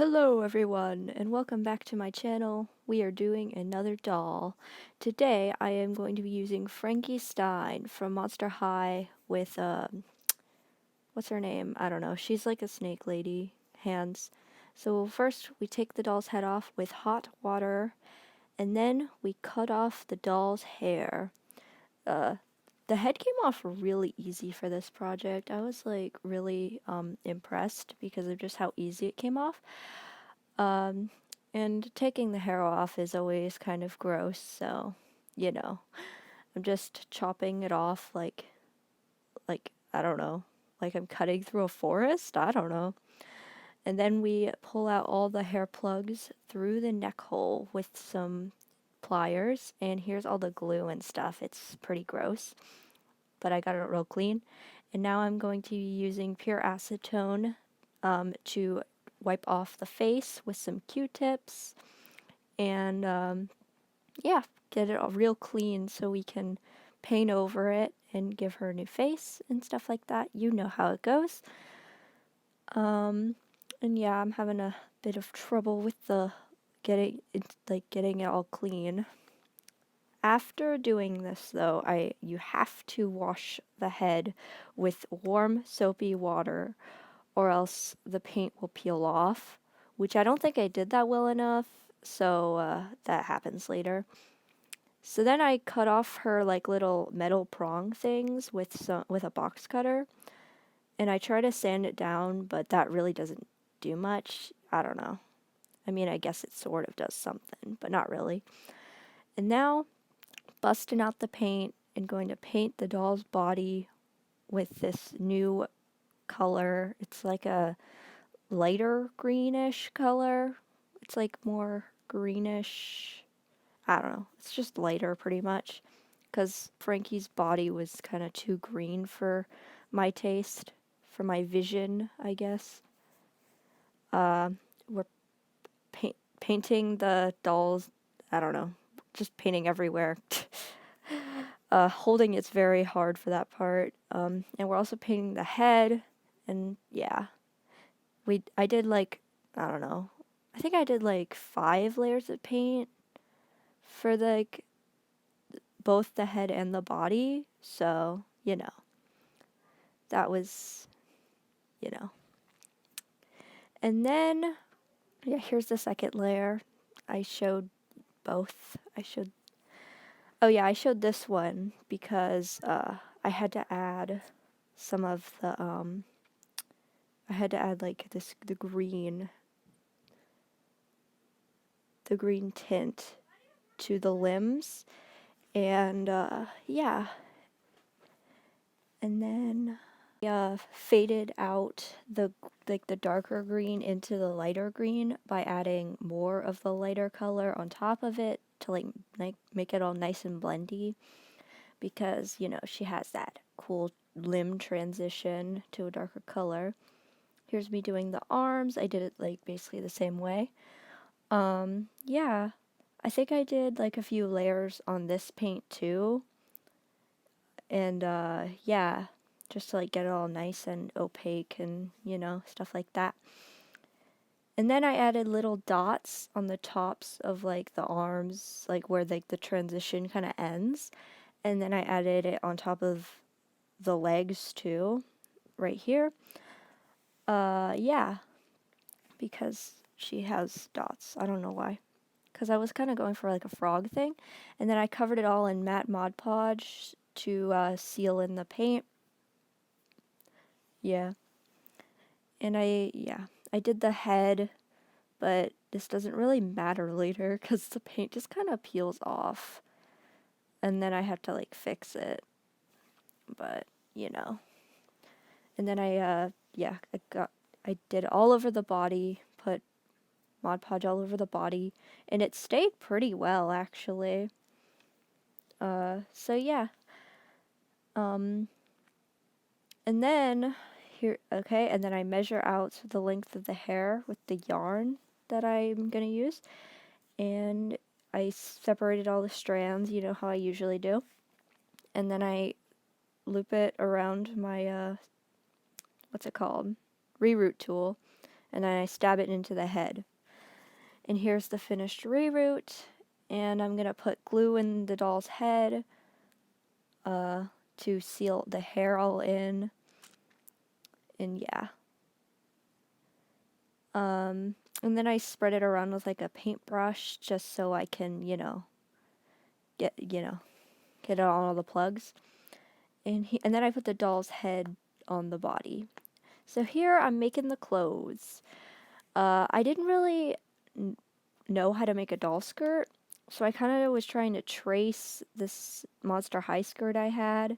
Hello everyone and welcome back to my channel. We are doing another doll. Today I am going to be using Frankie Stein from Monster High with what's her name? I don't know. She's like a snake lady hands. So first we take the doll's head off with hot water and then we cut off the doll's hair. Uh the head came off really easy for this project. I was like really impressed because of just how easy it came off. Um, and taking the hair off is always kind of gross, so, I'm just chopping it off like, I don't know, like I'm cutting through a forest? I don't know. And then we pull out all the hair plugs through the neck hole with some pliers, and here's all the glue and stuff. It's pretty gross, but I got it real clean. And now I'm going to be using pure acetone to wipe off the face with some Q-tips and yeah, get it all real clean so we can paint over it and give her a new face and stuff like that. You know how it goes. And yeah, I'm having a bit of trouble with the getting it all clean. After doing this though, you have to wash the head with warm soapy water or else the paint will peel off, which I don't think I did that well enough, so that happens later. So then I cut off her like little metal prong things with a box cutter, and I try to sand it down, but that really doesn't do much. I don't know. I mean, I guess it sort of does something, but not really. And now, busting out the paint and going to paint the doll's body with this new color. It's like a lighter greenish color. It's like more greenish. I don't know. It's just lighter pretty much because Frankie's body was kind of too green for my taste, for my vision, I guess. We're painting the dolls. I don't know. Just painting everywhere. Holding it's very hard for that part. And we're also painting the head. And yeah, I did like, I don't know. I think I did like 5 layers of paint for like both the head and the body. So, that was, you know. And then, yeah, here's the second layer. I showed both. Oh yeah, I showed this one because I had to add some of the, I had to add like the green tint to the limbs. And yeah, and then faded out the darker green into the lighter green by adding more of the lighter color on top of it to like make it all nice and blendy, because she has that cool limb transition to a darker color. Here's me doing the arms. I did it like basically the same way. Yeah, I think I did like a few layers on this paint too. And yeah, just to like get it all nice and opaque and stuff like that. And then I added little dots on the tops of like the arms, like where like the transition kind of ends. And then I added it on top of the legs too, right here. Yeah, because she has dots. I don't know why. Because I was kind of going for like a frog thing. And then I covered it all in matte Mod Podge to seal in the paint. Yeah. And I did the head, but this doesn't really matter later because the paint just kind of peels off. And then I have to like fix it. But, And then I did all over the body, put Mod Podge all over the body, and it stayed pretty well actually. So yeah. And then and then I measure out the length of the hair with the yarn that I'm gonna use, and I separated all the strands, you know how I usually do, and then I loop it around my what's it called, reroot tool, and then I stab it into the head. And here's the finished reroot, and I'm gonna put glue in the doll's head to seal the hair all in, and yeah. And then I spread it around with like a paintbrush just so I can, get, get it on all the plugs. And then I put the doll's head on the body. So here I'm making the clothes. I didn't really know how to make a doll skirt, so I kind of was trying to trace this Monster High skirt I had,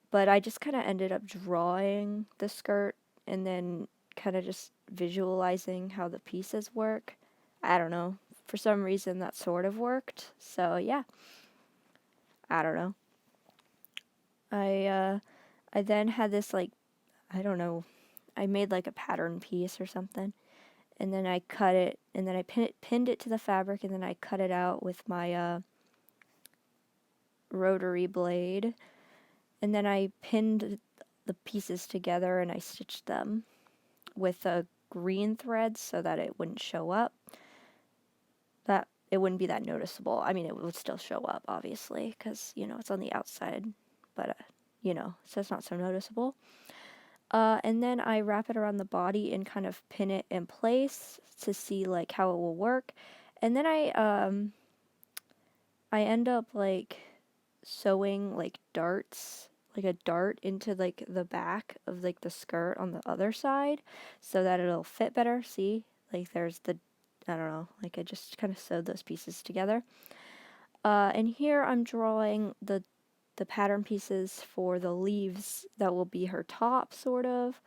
but I just kind of ended up drawing the skirt and then kind of just visualizing how the pieces work. I don't know. For some reason that sort of worked. So yeah. I don't know. I then had this like, I don't know. I made like a pattern piece or something. And then I cut it, and then I pinned it to the fabric, and then I cut it out with my rotary blade. And then I pinned the pieces together and I stitched them with a green thread so that it wouldn't show up. That it wouldn't be that noticeable. I mean, it would still show up, obviously, because, it's on the outside, but, so it's not so noticeable. And then I wrap it around the body and kind of pin it in place to see, like, how it will work. And then I end up, like, sewing, like, darts, like a dart into, like, the back of, like, the skirt on the other side so that it'll fit better. See? Like, there's the, I don't know, like, I just kind of sewed those pieces together. And here I'm drawing the pattern pieces for the leaves that will be her top, sort of.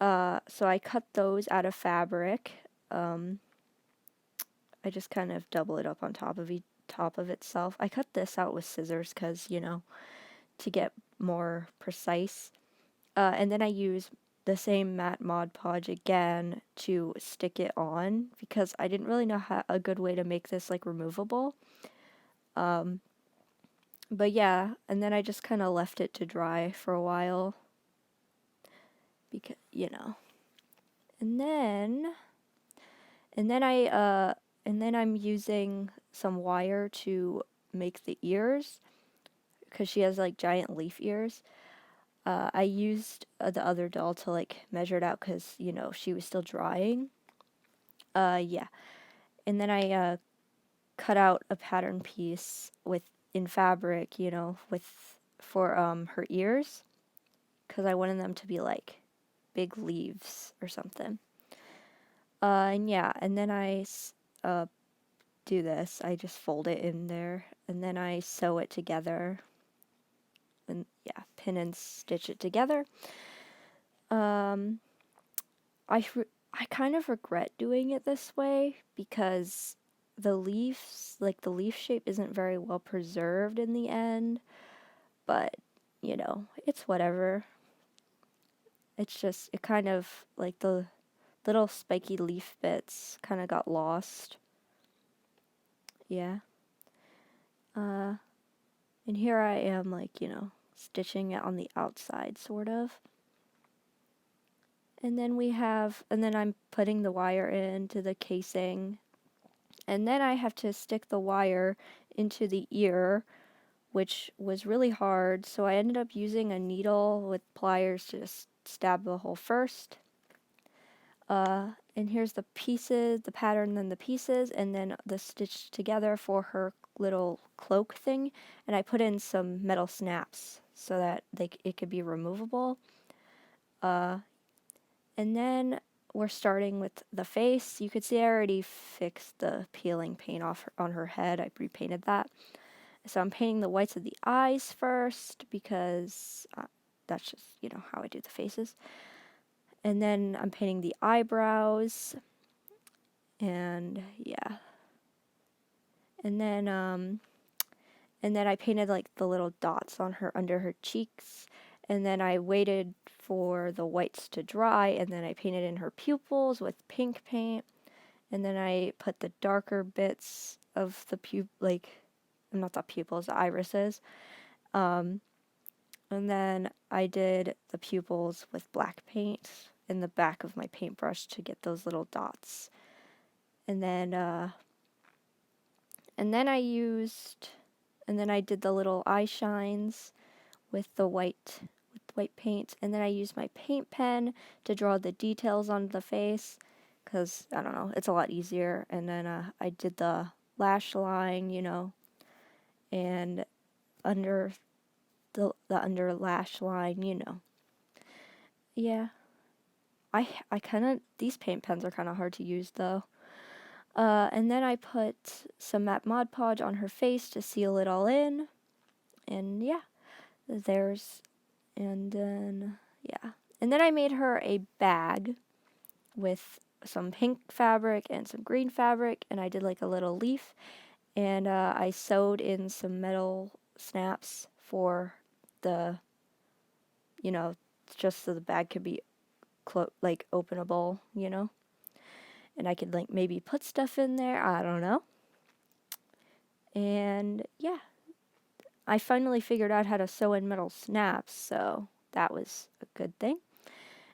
So I cut those out of fabric. I just kind of double it up on top of itself. I cut this out with scissors because, to get more precise. And then I use the same matte Mod Podge again to stick it on because I didn't really know a good way to make this like removable. But yeah, and then I just kind of left it to dry for a while because, And then I'm using some wire to make the ears because she has like giant leaf ears. I used the other doll to like measure it out because, she was still drying. Yeah. And then I cut out a pattern piece in fabric, for her ears because I wanted them to be like big leaves or something. And yeah, and then I do this. I just fold it in there and then I sew it together. And yeah, pin and stitch it together. I kind of regret doing it this way because the leaves, like the leaf shape isn't very well preserved in the end, but it's whatever. It's just, it kind of, like the little spiky leaf bits kind of got lost. Yeah. And here I am, like, stitching it on the outside, sort of. And then I'm putting the wire into the casing. And then I have to stick the wire into the ear, which was really hard. So I ended up using a needle with pliers to just stab the hole first. And here's the pieces, the pattern, then the pieces, and then the stitch together for her little cloak thing. And I put in some metal snaps so that it could be removable. And then we're starting with the face. You could see I already fixed the peeling paint off on her head. I repainted that. So I'm painting the whites of the eyes first because that's just, how I do the faces. And then I'm painting the eyebrows. And yeah. And then I painted like the little dots on her under her cheeks. And then I waited for the whites to dry, and then I painted in her pupils with pink paint. And then I put the darker bits of the not the pupils, the irises. And then I did the pupils with black paint, in the back of my paintbrush to get those little dots. And then I did the little eye shines with white paint, and then I used my paint pen to draw the details on the face, because I don't know, it's a lot easier. And then I did the lash line, and under the under lash line. Yeah, I kind of, these paint pens are kind of hard to use though. And then I put some matte Mod Podge on her face to seal it all in. And yeah, and then, yeah. And then I made her a bag with some pink fabric and some green fabric, and I did like a little leaf, and I sewed in some metal snaps for the, just so the bag could be like openable, and I could like maybe put stuff in there, I don't know. And yeah, I finally figured out how to sew in metal snaps, so that was a good thing.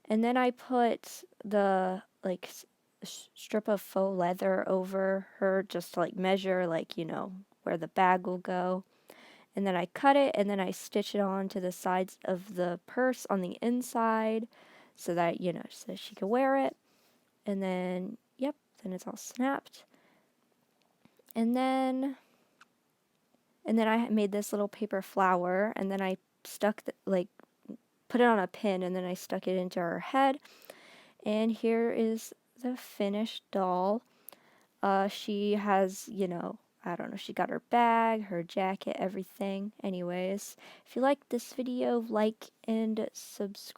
And then I put the like strip of faux leather over her just to like measure, like, where the bag will go. And then I cut it, and then I stitch it on to the sides of the purse on the inside so that, so she could wear it. And then, yep, then it's all snapped. And then I made this little paper flower, and then I stuck put it on a pin, and then I stuck it into her head. And here is the finished doll. She has, I don't know, she got her bag, her jacket, everything. Anyways, if you like this video, like and subscribe.